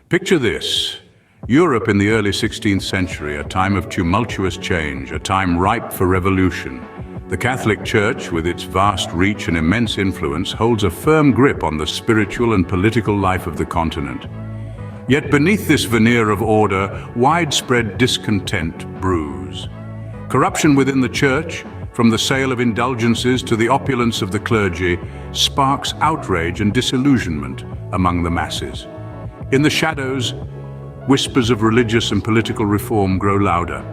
Picture this. Europe in the early 16th century, a time of tumultuous change, a time ripe for revolution. The Catholic Church, with its vast reach and immense influence, holds a firm grip on the spiritual and political life of the continent. Yet beneath this veneer of order, widespread discontent brews. Corruption within the Church, from the sale of indulgences to the opulence of the clergy, sparks outrage and disillusionment among the masses. In the shadows, whispers of religious and political reform grow louder.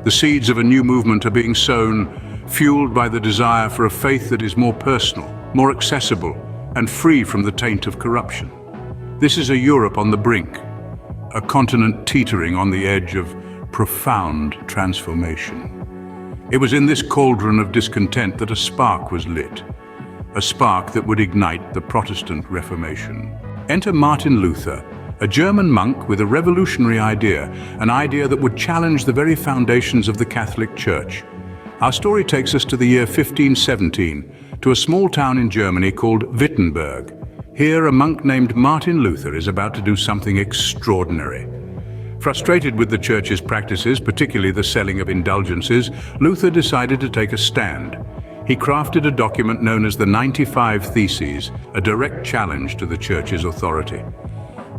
The seeds of a new movement are being sown, fueled by the desire for a faith that is more personal, more accessible, and free from the taint of corruption. This is a Europe on the brink, a continent teetering on the edge of profound transformation. It was in this cauldron of discontent that a spark was lit, a spark that would ignite the Protestant Reformation. Enter Martin Luther, a German monk with a revolutionary idea, an idea that would challenge the very foundations of the Catholic Church. Our story takes us to the year 1517, to a small town in Germany called Wittenberg. Here, a monk named Martin Luther is about to do something extraordinary. Frustrated with the Church's practices, particularly the selling of indulgences, Luther decided to take a stand. He crafted a document known as the 95 Theses, a direct challenge to the Church's authority.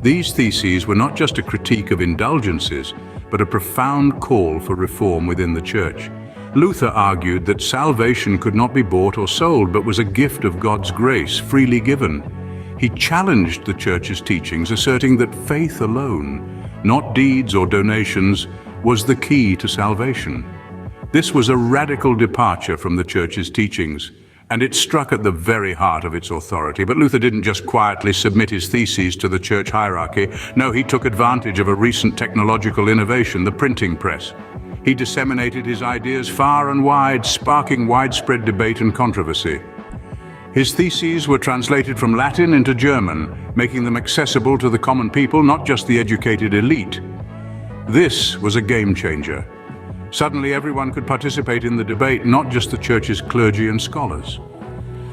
These theses were not just a critique of indulgences, but a profound call for reform within the Church. Luther argued that salvation could not be bought or sold, but was a gift of God's grace, freely given. He challenged the Church's teachings, asserting that faith alone, not deeds or donations, was the key to salvation. This was a radical departure from the Church's teachings, and it struck at the very heart of its authority. But Luther didn't just quietly submit his theses to the Church hierarchy. No, he took advantage of a recent technological innovation, the printing press. He disseminated his ideas far and wide, sparking widespread debate and controversy. His theses were translated from Latin into German, making them accessible to the common people, not just the educated elite. This was a game changer. Suddenly everyone could participate in the debate, not just the Church's clergy and scholars.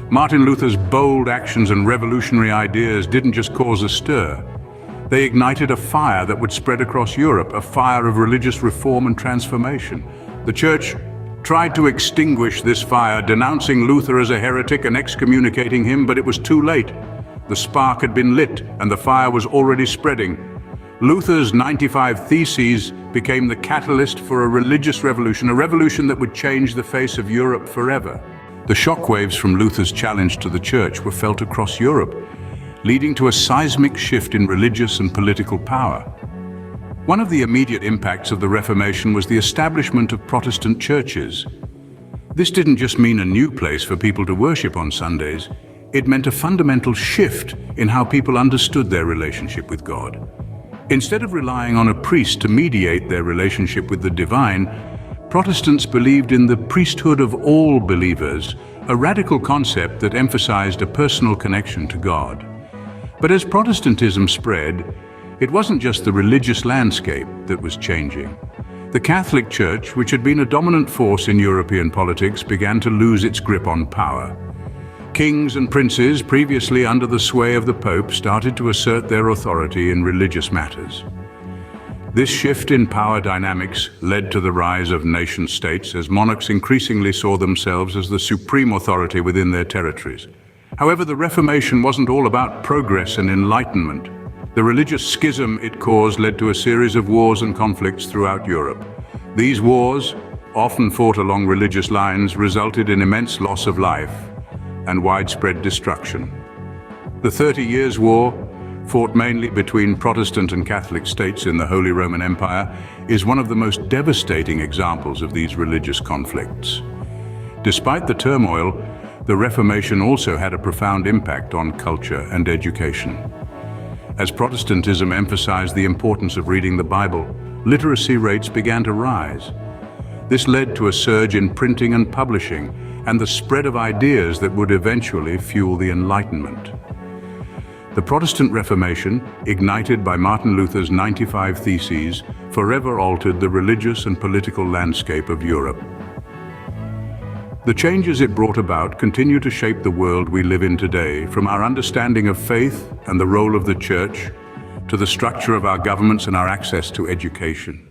Martin Luther's bold actions and revolutionary ideas didn't just cause a stir. They ignited a fire that would spread across Europe, a fire of religious reform and transformation. The Church tried to extinguish this fire, denouncing Luther as a heretic and excommunicating him, but it was too late. The spark had been lit and the fire was already spreading. Luther's 95 Theses became the catalyst for a religious revolution, a revolution that would change the face of Europe forever. The shockwaves from Luther's challenge to the Church were felt across Europe, leading to a seismic shift in religious and political power. One of the immediate impacts of the Reformation was the establishment of Protestant churches. This didn't just mean a new place for people to worship on Sundays. It meant a fundamental shift in how people understood their relationship with God. Instead of relying on a priest to mediate their relationship with the divine, Protestants believed in the priesthood of all believers, a radical concept that emphasized a personal connection to God. But as Protestantism spread, it wasn't just the religious landscape that was changing. The Catholic Church, which had been a dominant force in European politics, began to lose its grip on power. Kings and princes, previously under the sway of the Pope, started to assert their authority in religious matters. This shift in power dynamics led to the rise of nation-states as monarchs increasingly saw themselves as the supreme authority within their territories. However, the Reformation wasn't all about progress and enlightenment. The religious schism it caused led to a series of wars and conflicts throughout Europe. These wars, often fought along religious lines, resulted in immense loss of life and widespread destruction. The 30 Years' War, fought mainly between Protestant and Catholic states in the Holy Roman Empire, is one of the most devastating examples of these religious conflicts. Despite the turmoil, the Reformation also had a profound impact on culture and education. As Protestantism emphasized the importance of reading the Bible, literacy rates began to rise. This led to a surge in printing and publishing, and the spread of ideas that would eventually fuel the Enlightenment. The Protestant Reformation, ignited by Martin Luther's 95 Theses, forever altered the religious and political landscape of Europe. The changes it brought about continue to shape the world we live in today, from our understanding of faith and the role of the Church, to the structure of our governments and our access to education.